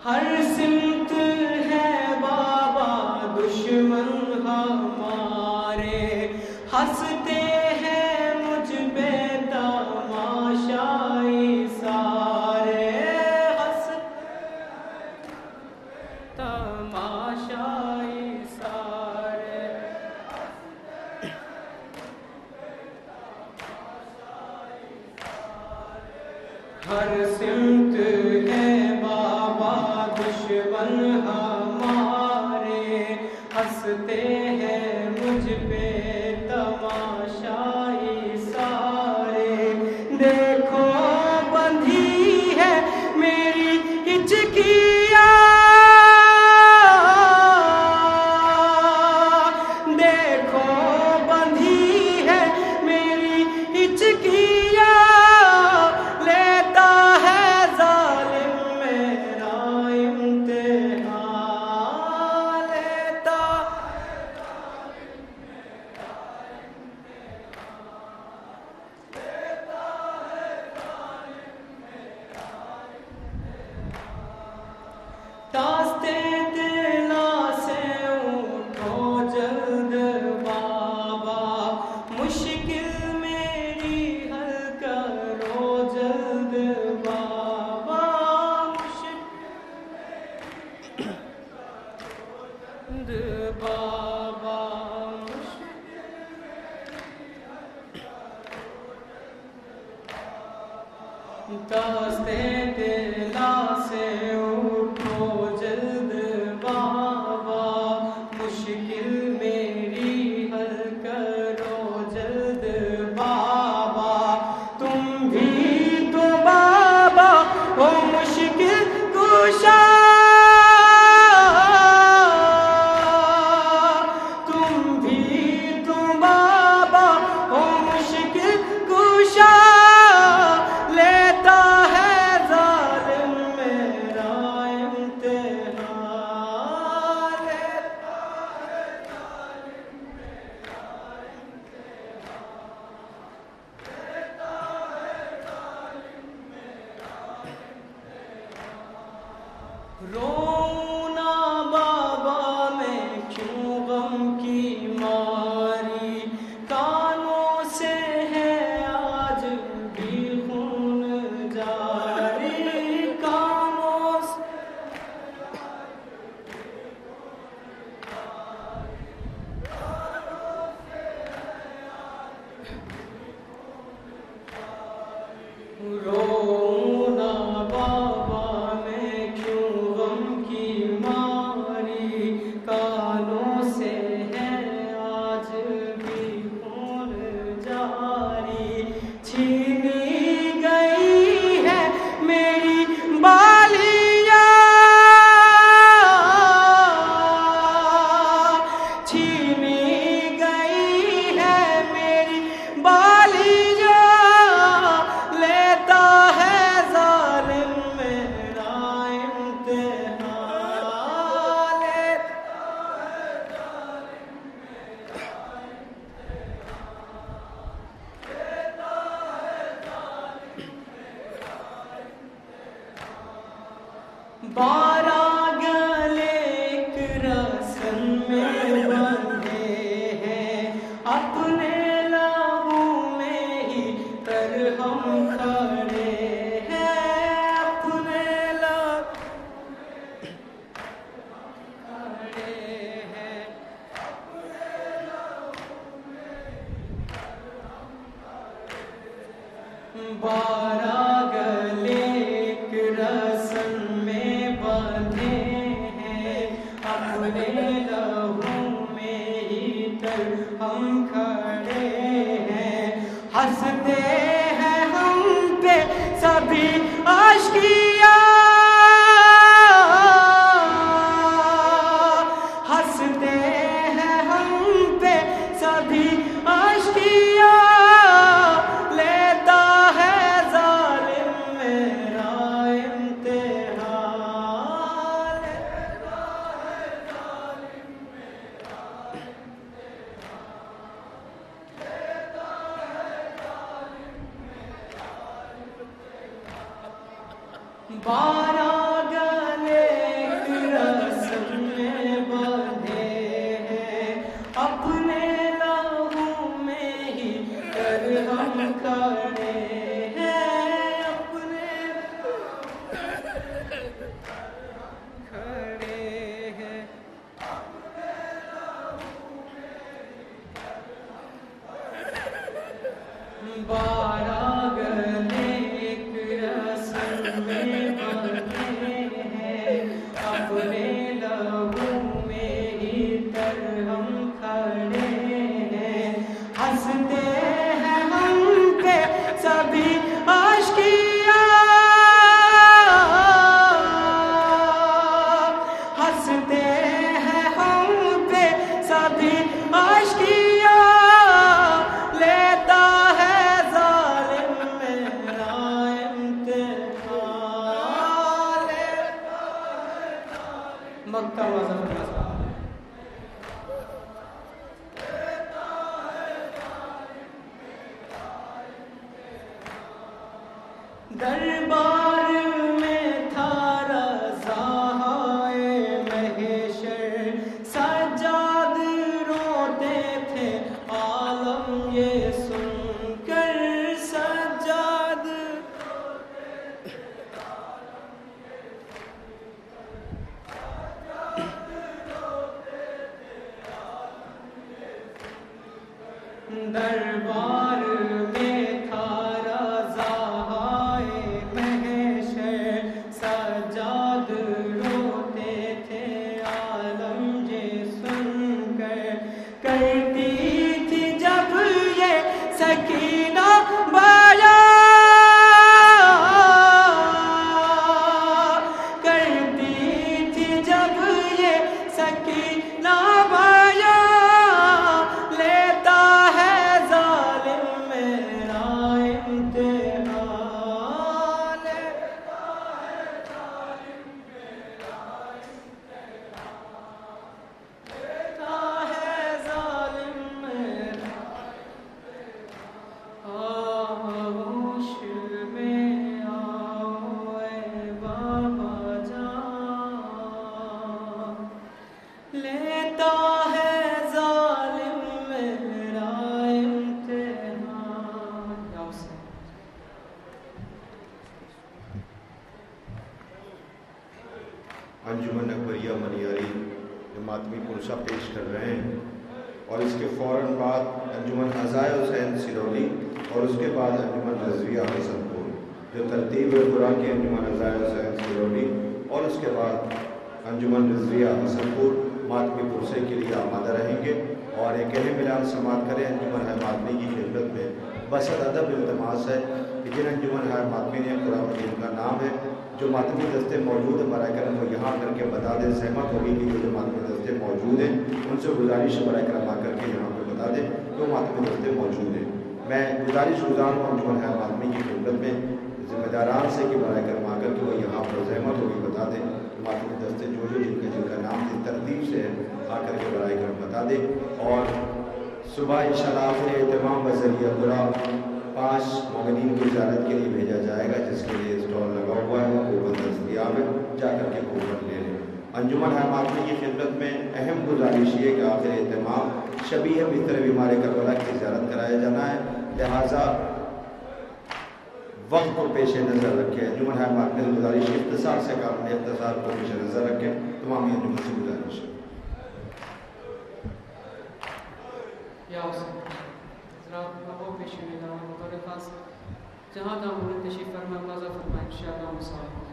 हर सिमत है बाबा दुश्मन हमारे, हंसते हैं मुझ पे तमाशाई सारे, तमाशाई सारे। हर सिमत है बाबा दुश्मन हमारे, हंसते हैं मुझ पे तमाशाई सारे। देखो बंधी है मेरी हिचकियाँ, देखो बंधी है मेरी हिचकियाँ, लेता है जालिम मेरा इम्तिहान, लेता दास्ते दिला से उठो जल्द बाबा, मुश्किल मेरी हल करो जल्द बाबा, मुश्किल बाबा, दास्ते दिला से उठो जल्द बाबा, मुश्किल मेरी हल करो जल्द बाबा। तुम भी तो बाबा हो मुश्किल कुशा, तुम भी तो बाबा हो मुश्किल कुशा, लेता है जालिम मेरा इम्तिहान, लेता है जालिम मेरा इम्तिहान, लेता है जालिम मेरा इम्तिहान। रोना बाबा मैं क्यों गम की मारी, कानों से है आज भी खून जारी, कानों से रोना बाबा मैं क्यों गम की मारी, कानों से है आज भी खून जारी। छीनी गई है मेरी बालियाँ, छीनी गई है मेरी बालियाँ, लेता है जालिम मेरा इम्तिहान, लेता है जालिम मेरा इम्तिहान, लेता है जालिम मेरा इम्तिहान। 12 गले एक रस्म में बंधे हैं, अपने लहू में ही तर हम खड़े हैं, अपने लहू खड़े हैं, अपने लहू में ही तर हम खड़े। 12 गले एक रस्म में बंधे हैं, अपने लहू में ही तर हम खड़े हैं। हंसते हैं हम पे सभी आशिकियाँ, हंसते हैं हम पे सभी आशिकियाँ, लेता है जालिम मेरा इम्तिहान, लेता है जालिम मेरा इम्तिहान, लेता है जालिम मेरा इम्तिहान। मक्का मज़फ़र दरबार में था रज़ाए महशर, सज्जाद रोते थे आलम ये सुनकर, सज्जाद दरबार में था रज़ाए महशर, सज्जाद रोते थे आलम ये सुनकर। करती थी जब ये सकीना बया, करती थी जब ये सकीना बया, लेता है जालिम मेरा इम्तिहान, लेता है जालिम मेरा होश में आओ ऐ बाबा जान, लेता है जालिम मेरा इम्तिहान। अंजुमन अकबरिया मनियारी मातमी पुरसा पेश कर रहे हैं और इसके फ़ौरन बाद अंजुमन हज़ाए हुसैन सिरौली और उसके बाद अंजुमन रज़विया हसनपुर, जो तरतीब कुरान की अंजुमन हज़ाए हुसैन सिरौली और उसके बाद अंजुमन रज़विया हसनपुर मातमी पुरसे के लिए आमादा रहेंगे और एक अहम मिलान समात करें। अंजुमन है मातमी की खिदमत में बसत अदब इल्तमास है कि जिन अंजुमन है मातमी ने कुरान मजीद का नाम है, जो मातमी दस्ते मौजूद है बराए करम वो यहाँ करके बता दें। सहमत होगी कि जो मातमी दस्ते मौजूद हैं उनसे गुजारिश बराए करम आकर के यहाँ पर बता दें जो मातमी दस्ते मौजूद हैं। मैं गुजारिश गुजार हूँ अंजुमन है मातमी की खिदमत में ज़िम्मेदारान से कि बराए करम आकर के वो यहाँ पर सहमत होगी बता दें मातमी दस्ते जो जिनका नाम जिस तरतीब से आकर के बराए करम बता दें। और सुबह इंशाअल्लाह फिर एहतमाम बज़रिया बुरा 5 मोमिनीन की ज़ियारत के लिए भेजा जाएगा, जिसके लिए स्टॉल लगा हुआ है, कूपन दस्तयाब है, जाकर के कूपन ले लें। अंजुमन है मातमी की खिदमत में अहम गुजारिश ये कि आखिर एहतमाम शबीह बिस्तर बीमार करबला की ज़ियारत कराया जाना है, लिहाजा वक्त को पेश नज़र रखें। अंजुमन है मातमी की गुजारिश इख्तिसार से काम है, इख्तिसार को पेश नज़र रखें। तमाम अंजुमन से गुजारिश है। जहाँ का तशरीफ फरमा मज़ा फरमा इंशाअल्लाह मुसाफ़िर।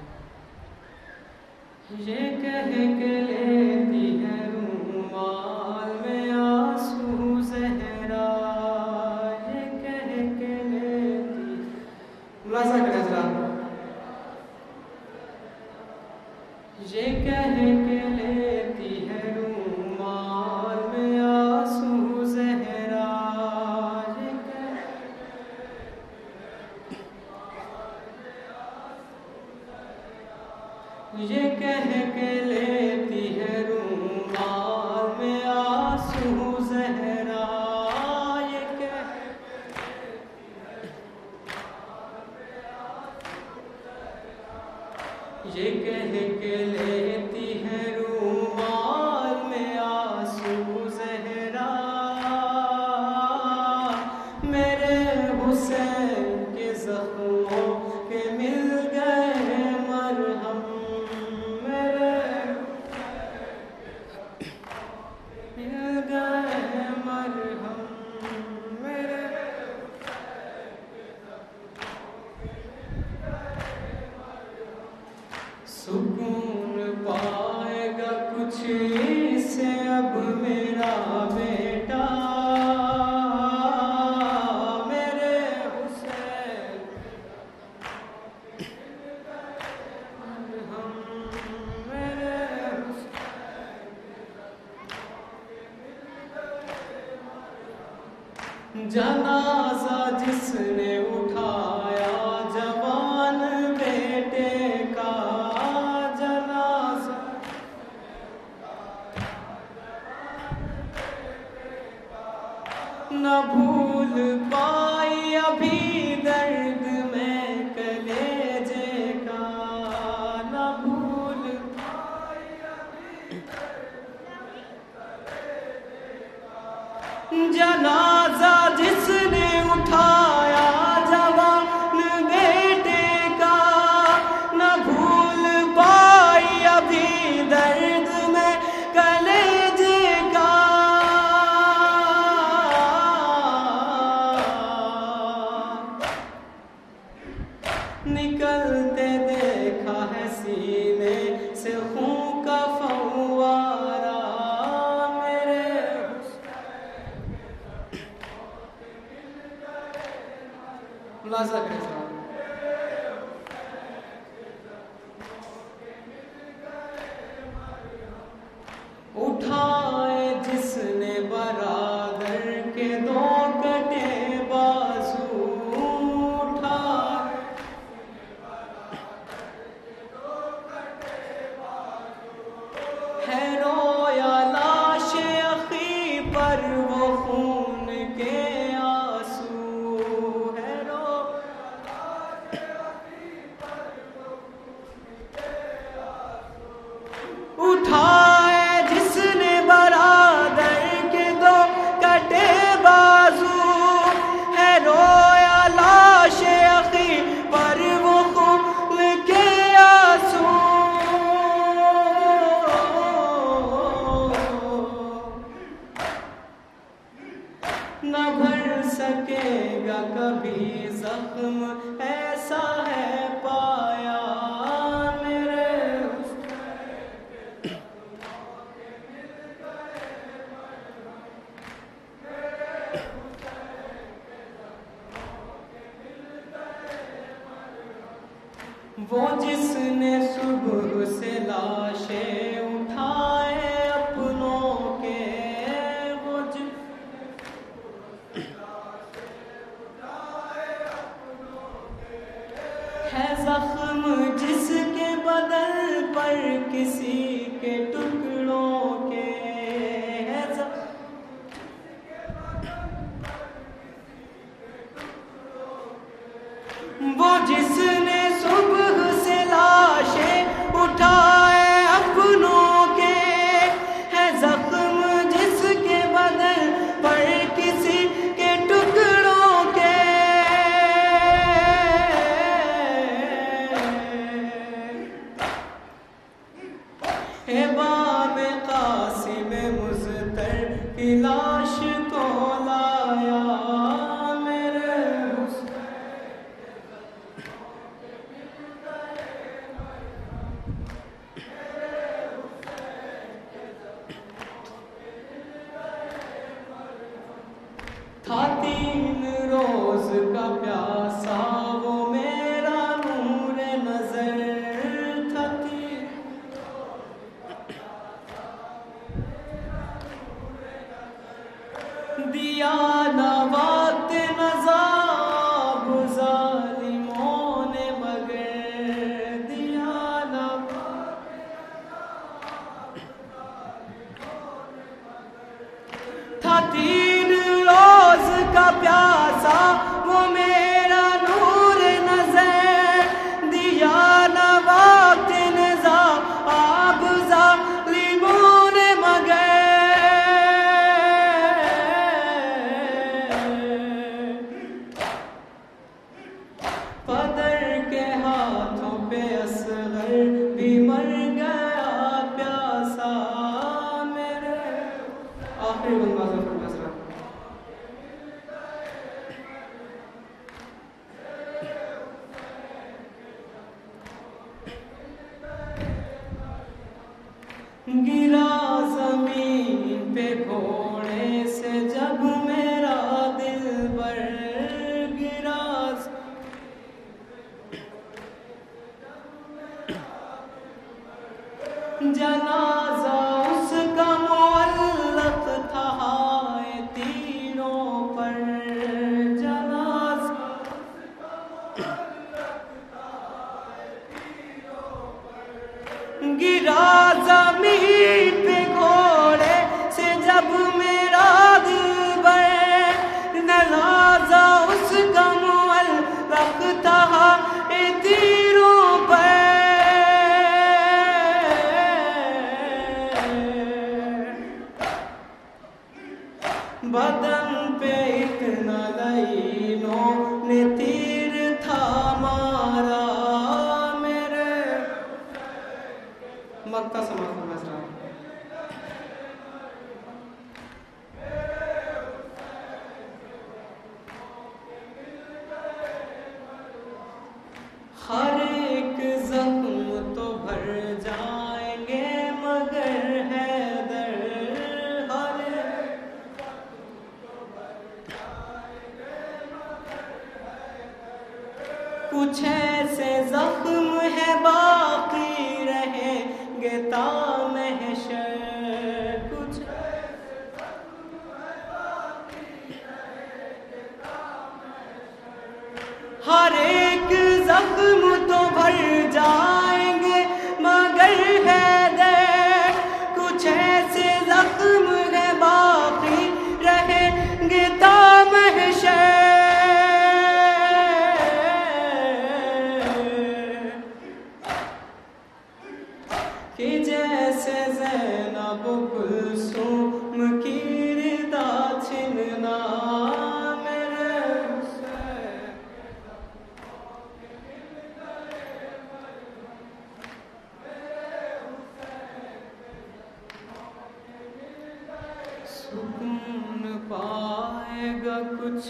ये कह के लेती है रूमाल में आंसू ज़हरा, ये कह के लेती, मुलाज़ा करें ज़रा, ये कह के लेती है रूमाल में आंसू ज़हरा, ये कह के लेती है रूमाल में आंसू ज़हरा, ये कह के लेती है रूमाल में आंसू ज़हरा, मेरे हुसैन के ज़ख्मों के मिल गए मरहम, मिल गए मरहम, मेरे सुकून पाएगा कुछ से अब मेरा बेटा, मेरे हुसैन मरहम, मेरे जनाजा जिसने उठाया जवान बेटे का, जनाजा न भूल पाई अभी दर्द में कलेजे का, न भूल पाई अभी दर्द में कलेजे का। जनाजा जिसने उठाया जवान बेटे का, न भूल पाई अभी दर्द में कलेजे का। निकलते देखा है सीने से खून का फव्वारा, मेरे मुलाजा करें साहब। उठाए जिसने बरादर के दो कटे बाजू, उठाए है रोया लाश अखी पर वो खून के आंसू, है रो उठाए जिसने बरादर के दो कटे बाजू, है रोया लाश अखी पर वो खून के आंसू। न भर सकेगा कभी जख्म ऐसा है पाया, मेरे वो जिसने सुबह से लाशें उठाए अपनों के, वो है जख्म जिसके बदन पर किसी के टुकड़ों के, है वो जिसने सुबह से लाशें उठाए अपनों के, है जख्म जिसके बदन पर किसी के टुकड़ों के। है बाब कासिम मुज़्तर की लाश को लाया, मेरे था 3 रोज का प्यासा वो मेरा नूर नजर था। दिया ना वक्त नज़ाब ज़ालिमों ने मगर, दिया ना था 3 रोज का प्यासा वो मेरा नूर नजर, दिया ना वक्त नज़ाब ज़ालिमों ने मगर। पदर के हाथों पे असगर भी मर गया प्यासा, मेरे आखिरी बंदा गिरा जमीन पे घोड़े से जब मेरा दिलबर गिरा, जनाजा उसका मुअल्लक था हाय तीरों पर, जनाजा गिरा जमीन पे घोड़े से जब मेरा दिलबर, बदन पे इतना लाइनों ने तीर था मारा मेरे मक्का समाप्त मसला। हर एक जख्म तो भर जाएंगे मगर हैदर कुछ ऐसे जख्म है बाकी रहेंगे तामहशर कुछ हर एक जख्म तो भर जाएंगे मगर हैदर कुछ ऐसे जख्म है बाकी रहेंगे तामहशर कि जैसे ज़ैनब कुलसूम की रिदा छिनना सुकून पाएगा कुछ